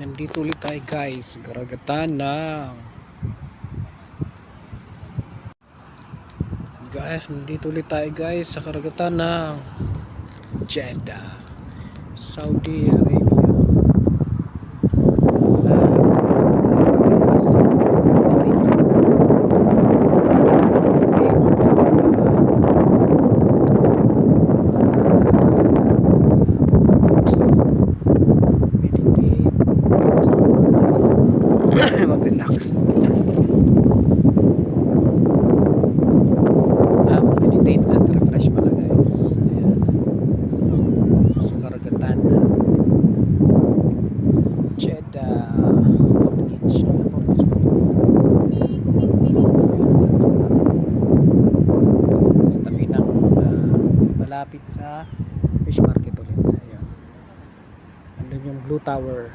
Nandito ulit tayo guys, karagatan ng nandito ulit tayo guys sa karagatan ng Jeddah, Saudi Arabia. Mag-relax. Meditate at refresh pala guys. Ayan. Sa karagatan ng Jeddah Beach. Sa tabi ng malapit sa fish market ulit. Ayan. Andun yung Blue Tower.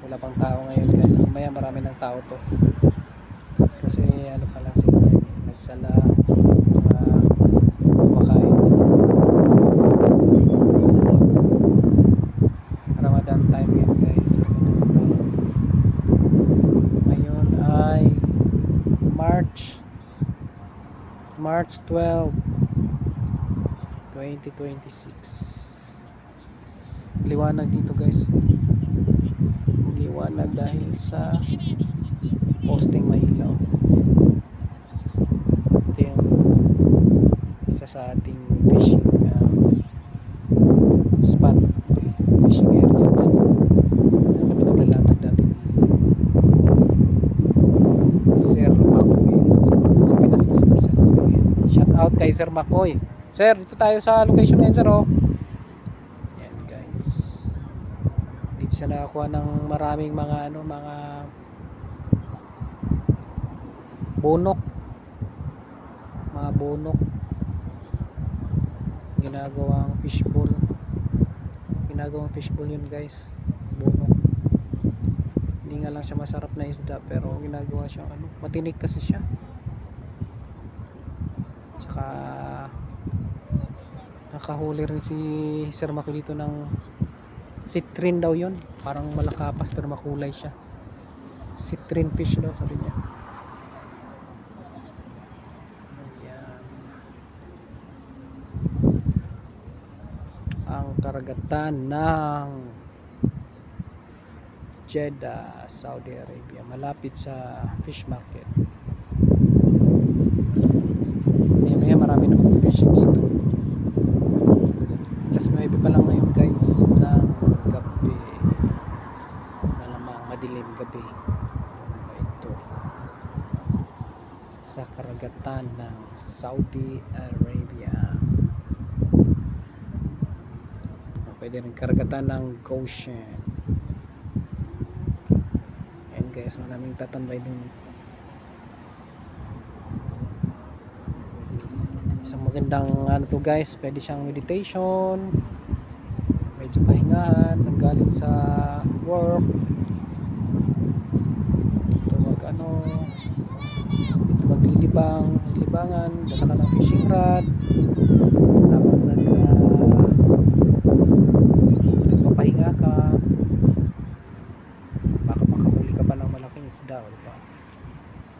Wala pang tao ngayon guys. Mamaya marami ng tao to kasi ano pa lang sila nagsala sa kumakain. Ramadan time yun guys. Ngayon ay March 12 2026. Liwanag dito guys, liwanag dahil sa posting may ilaw. Ito yung isa sa ating fishing spot, fishing area dyan na pinaglalatag natin Sir Makoy sa Pinas na Sir Makoy. Shout out kay Sir Makoy. Sir, dito tayo sa location ngayon sir oh. Yan guys, dito siya nakakuha ng maraming mga mga bunok, ginagawang fishbowl yun guys, bunok. Hindi nga lang siya masarap na isda pero ginagawa siya matinik kasi siya. Tsaka nakahuli rin si Sir Mako dito ng citrine daw yun, parang malakapas pero makulay siya. Citrine fish daw sabi niya. Ayan. Ang karagatan ng Jeddah, Saudi Arabia, malapit sa fish market. Maya marami na mag-fishing dito. Alas 9 pa lang ngayon guys ng gabi, malamang madilim gabi. Ito sa karagatan ng Saudi Arabia. Pwede rin karagatan ng Goshen. Ayan guys, maraming tatambay dun. Isang magandang to guys, pwede siyang meditation, medyo pahingaan, nanggaling sa work, dito dito maglibangan, dala ka ng fishing rod habang nagpapahinga ka, baka makahuli ka pa ng malaking isda, diba?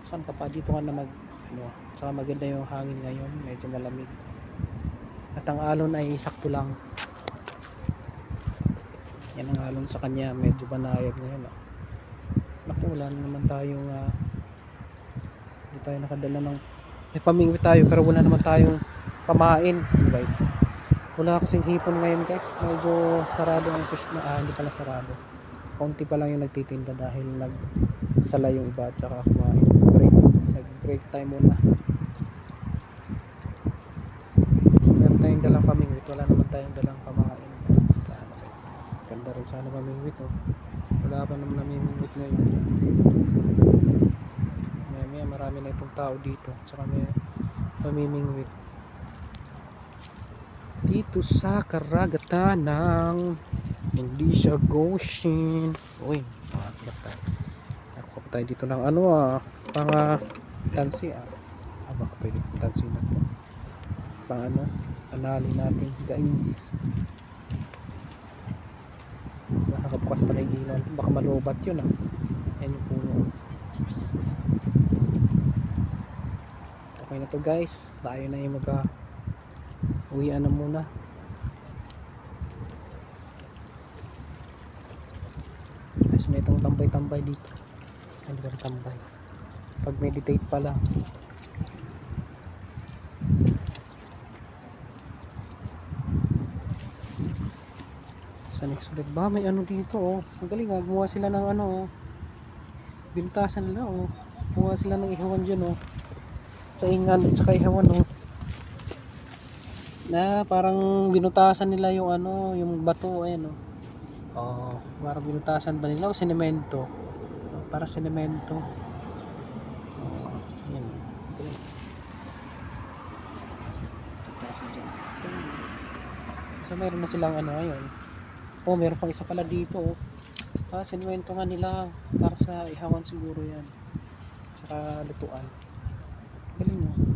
Saan ka pa dito ka na saka maganda yung hangin ngayon, medyo malamig at ang alon ay sakto lang. Yan ang alon sa kanya, medyo banayad ngayon naku, wala naman tayong hindi tayo nakadala ng may pamingwi tayo pero wala naman tayong pamain, diba? Wala kasing hipon ngayon guys, medyo sarado ang fish hindi pala sarado, kaunti pa lang yung nagtitinda dahil nagsala yung iba at saka kumain. Break time muna. Meron tayong dalang pamingwit, wala naman tayong dalang pamain. Ganda rin sana pamingwit wala pa naman namimingwit ngayon. Maya marami na itong tao dito, tsaka may mamimingwit dito sa karagatan ng hindi siya Goshen. Uy, nakuha pa tayo dito ng pang tansi baka pwede tansi na to. pang ano, anali natin guys. Nakakabukas pa na yung ilaw, baka malubat yun ah. Yan yung puno. Okay na to guys, tayo na yung uwian na muna. Ayos na itong tambay-tambay dito. Hindi ba tambay, pag meditate pala. Sa next ulit ba may ano dito oh, ang galing ah, gumawa sila ng ano oh, binutasan nila oh, gumawa sila ng ihawan dyan oh, sa ingan at saka ihawan oh, na parang binutasan nila yung ano, yung bato ayan oh. Oh, parang binutasan ba nila o sinemento? Oh, para sinemento. Oh, yan. So meron na silang ano ngayon. Oh, meron pang isa pala dito oh. Ah, sinemento nga nila para sa ihawan siguro yan. Tsaka lutuan. Galing mo.